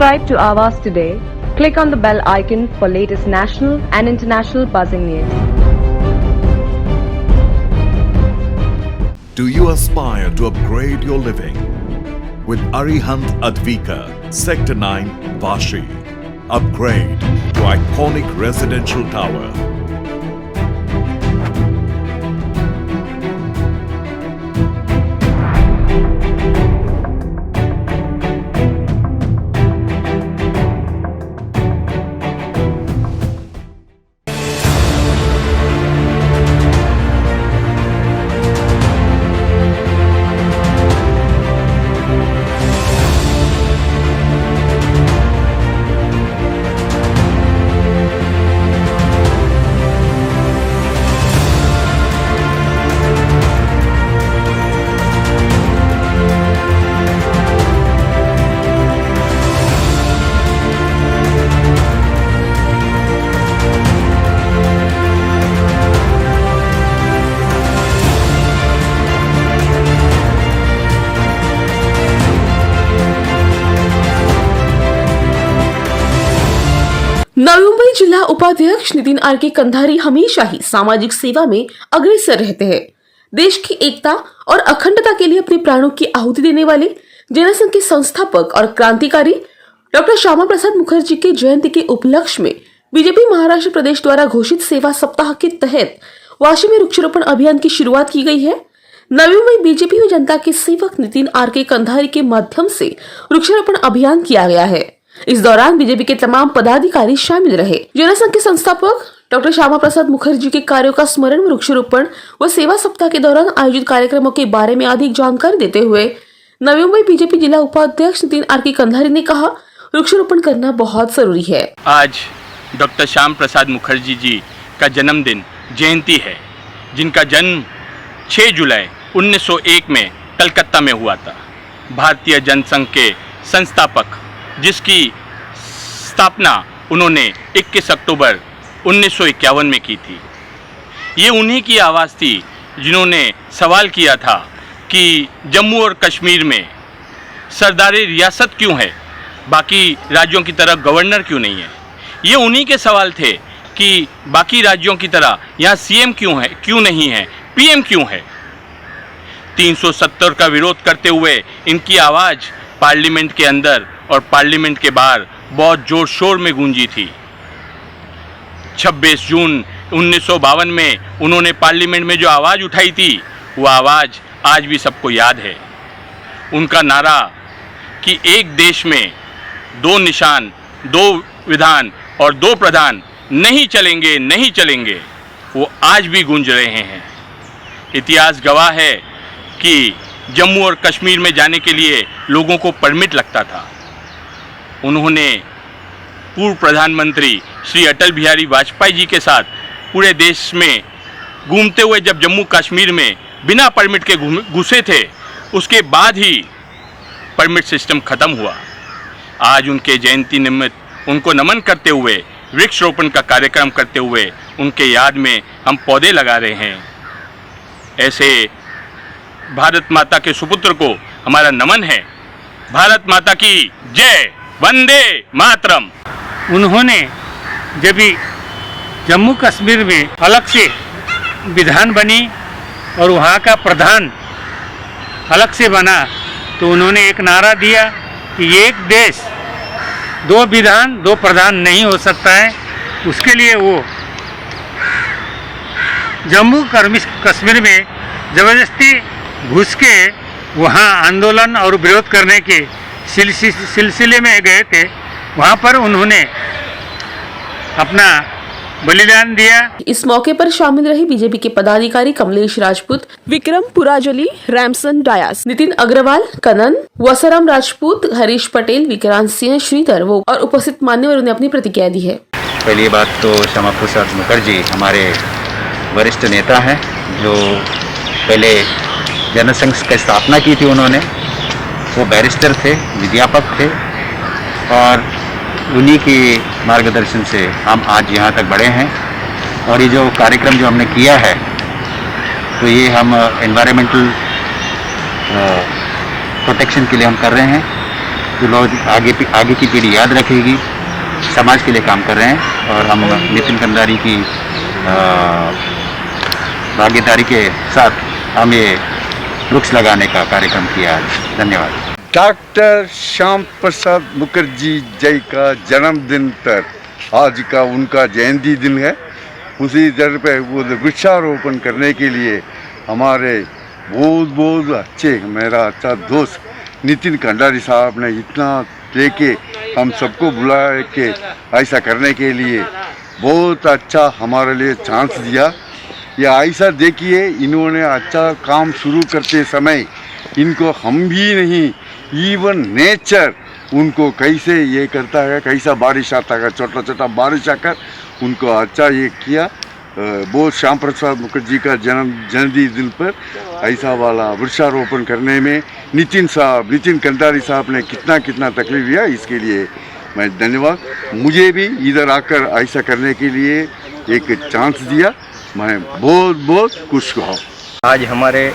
Subscribe to Awaaz today. Click on the bell icon for latest national and international buzzing news. Do you aspire to upgrade your living? With Arihant Advika, Sector 9, Vashi. Upgrade to iconic residential tower. Navi Mumbai जिला उपाध्यक्ष Nitin R K. Kandhari हमेशा ही सामाजिक सेवा में अग्रसर रहते हैं। देश की एकता और अखंडता के लिए अपने प्राणों की आहुति देने वाले जनसंघ के संस्थापक और क्रांतिकारी डॉक्टर श्यामा प्रसाद मुखर्जी के जयंती के उपलक्ष्य में बीजेपी महाराष्ट्र प्रदेश द्वारा घोषित सेवा सप्ताह के तहत वाशी में वृक्षारोपण अभियान की शुरुआत की गई है। नवी मुंबई बीजेपी व जनता के सेवक नितिन आर.के. कंधारी के माध्यम से वृक्षारोपण अभियान किया गया है। इस दौरान बीजेपी के तमाम पदाधिकारी शामिल रहे। जनसंघ के संस्थापक डॉक्टर श्यामा प्रसाद मुखर्जी के कार्यों का स्मरण वृक्षारोपण व सेवा सप्ताह के दौरान आयोजित कार्यक्रमों के बारे में अधिक जानकारी देते हुए नवी मुंबई बीजेपी जिला उपाध्यक्ष नितिन आर.के. कंधारी ने कहा, वृक्षारोपण करना बहुत जरूरी है। आज डॉक्टर श्याम प्रसाद मुखर्जी जी का जन्मदिन जयंती है, जिनका जन्म 6 जुलाई 1901 में कलकत्ता में हुआ था। भारतीय जनसंघ के संस्थापक, जिसकी स्थापना उन्होंने 21 अक्टूबर 1951 में की थी। ये उन्हीं की आवाज़ थी जिन्होंने सवाल किया था कि जम्मू और कश्मीर में सरदारी रियासत क्यों है, बाकी राज्यों की तरह गवर्नर क्यों नहीं है। ये उन्हीं के सवाल थे कि बाकी राज्यों की तरह यहाँ सीएम क्यों नहीं है, पीएम क्यों है। 370 का विरोध करते हुए इनकी आवाज़ पार्लियामेंट के अंदर और पार्लियामेंट के बाहर बहुत जोर शोर में गूंजी थी। 26 जून 1952 में उन्होंने पार्लियामेंट में जो आवाज़ उठाई थी, वो आवाज़ आज भी सबको याद है। उनका नारा कि एक देश में 2 निशान, 2 विधान और 2 प्रधान नहीं चलेंगे, नहीं चलेंगे, वो आज भी गूंज रहे हैं। इतिहास गवाह है कि जम्मू और कश्मीर में जाने के लिए लोगों को परमिट लगता था। उन्होंने पूर्व प्रधानमंत्री श्री अटल बिहारी वाजपेयी जी के साथ पूरे देश में घूमते हुए जब जम्मू कश्मीर में बिना परमिट के घुसे थे, उसके बाद ही परमिट सिस्टम ख़त्म हुआ। आज उनके जयंती निमित्त उनको नमन करते हुए, वृक्षारोपण का कार्यक्रम करते हुए उनके याद में हम पौधे लगा रहे हैं। ऐसे भारत माता के सुपुत्र को हमारा नमन है। भारत माता की जय, वंदे मातरम। उन्होंने जब भी जम्मू कश्मीर में अलग से विधान बनी और वहाँ का प्रधान अलग से बना, तो उन्होंने एक नारा दिया कि एक देश 2 विधान 2 प्रधान नहीं हो सकता है। उसके लिए वो जम्मू कश्मीर में ज़बरदस्ती घुस के वहाँ आंदोलन और विरोध करने के सिलसिले में गए थे। वहाँ पर उन्होंने अपना बलिदान दिया। इस मौके पर शामिल रहे बीजेपी के पदाधिकारी कमलेश राजपूत, विक्रम पुराजली, रैमसन डायास, नितिन अग्रवाल, कनन, वसराम राजपूत, हरीश पटेल, विक्रांत सिंह, श्रीधर और उपस्थित मान्यवरों ने अपनी प्रतिक्रिया दी है। पहली बात तो श्यामा प्रसाद मुखर्जी हमारे वरिष्ठ नेता हैं, जो पहले जनसंघ की स्थापना की थी। उन्होंने वो बैरिस्टर थे, विद्यापक थे, और उन्हीं के मार्गदर्शन से हम आज यहाँ तक बढ़े हैं। और ये जो कार्यक्रम जो हमने किया है, तो ये हम एनवायरमेंटल प्रोटेक्शन के लिए हम कर रहे हैं। जो लोग आगे की पीढ़ी याद रखेगी, समाज के लिए काम कर रहे हैं। और हम नितिन कंधारी की भागीदारी के साथ हम ये वृक्ष लगाने का कार्यक्रम किया आज। धन्यवाद। डॉक्टर श्याम प्रसाद मुखर्जी जी का जन्मदिन पर आज का उनका जयंती दिन है। उसी दर पे वो वृक्षारोपण करने के लिए हमारे बहुत अच्छे मेरा अच्छा दोस्त नितिन कंधारी साहब ने इतना लेके हम सबको बुलाया कि ऐसा करने के लिए बहुत अच्छा हमारे लिए चांस दिया। या ऐसा देखिए, इन्होंने अच्छा काम शुरू करते समय इनको हम भी नहीं, इवन नेचर उनको कैसे ये करता है, कैसा बारिश आता है, छोटा छोटा बारिश आकर उनको अच्छा ये किया। बहुत श्याम प्रसाद मुखर्जी का जन्मदिन पर ऐसा वाला वृक्षारोपण करने में नितिन कंधारी साहब ने कितना तकलीफ लिया, इसके लिए मैं धन्यवाद। मुझे भी इधर आकर ऐसा करने के लिए एक चांस दिया, मैं बहुत खुश हूँ। आज हमारे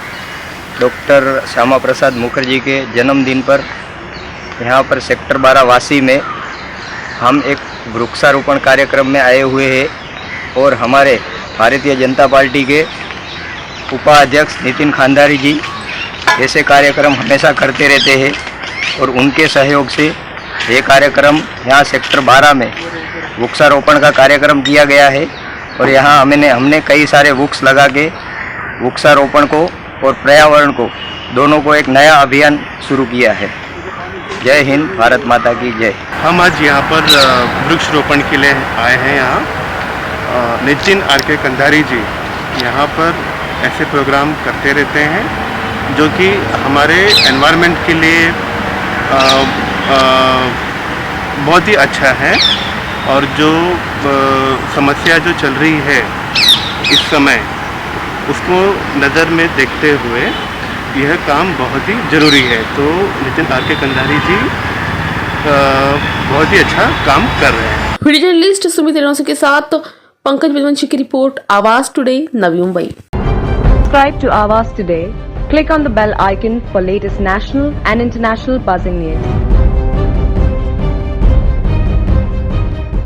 डॉक्टर श्यामा प्रसाद मुखर्जी के जन्मदिन पर यहाँ पर सेक्टर 12 वासी में हम एक वृक्षारोपण कार्यक्रम में आए हुए हैं और हमारे भारतीय जनता पार्टी के उपाध्यक्ष नितिन कंधारी जी ऐसे कार्यक्रम हमेशा करते रहते हैं और उनके सहयोग से ये कार्यक्रम यहाँ सेक्टर 12 में वृक्षारोपण का कार्यक्रम किया गया है। और यहाँ हमने कई सारे वृक्ष लगा के वृक्षारोपण को और पर्यावरण को दोनों को एक नया अभियान शुरू किया है। जय हिंद, भारत माता की जय। हम आज यहाँ पर वृक्ष रोपण के लिए आए हैं। यहाँ नितिन आर.के. कंधारी जी यहाँ पर ऐसे प्रोग्राम करते रहते हैं जो कि हमारे एनवायरनमेंट के लिए बहुत ही अच्छा है। और जो समस्या जो चल रही है इस समय, उसको नज़र में देखते हुए यह काम बहुत ही ज़रूरी है। तो नितिन आर.के. कंधारी जी बहुत ही अच्छा काम कर रहे हैं। वीडियो जर्नलिस्ट सुमित रेणुसी के साथ पंकज विद्वंशी की रिपोर्ट, आवाज today, Navi Mumbai. Subscribe to Awaaz today. Click on the bell icon for latest national and international buzzing news.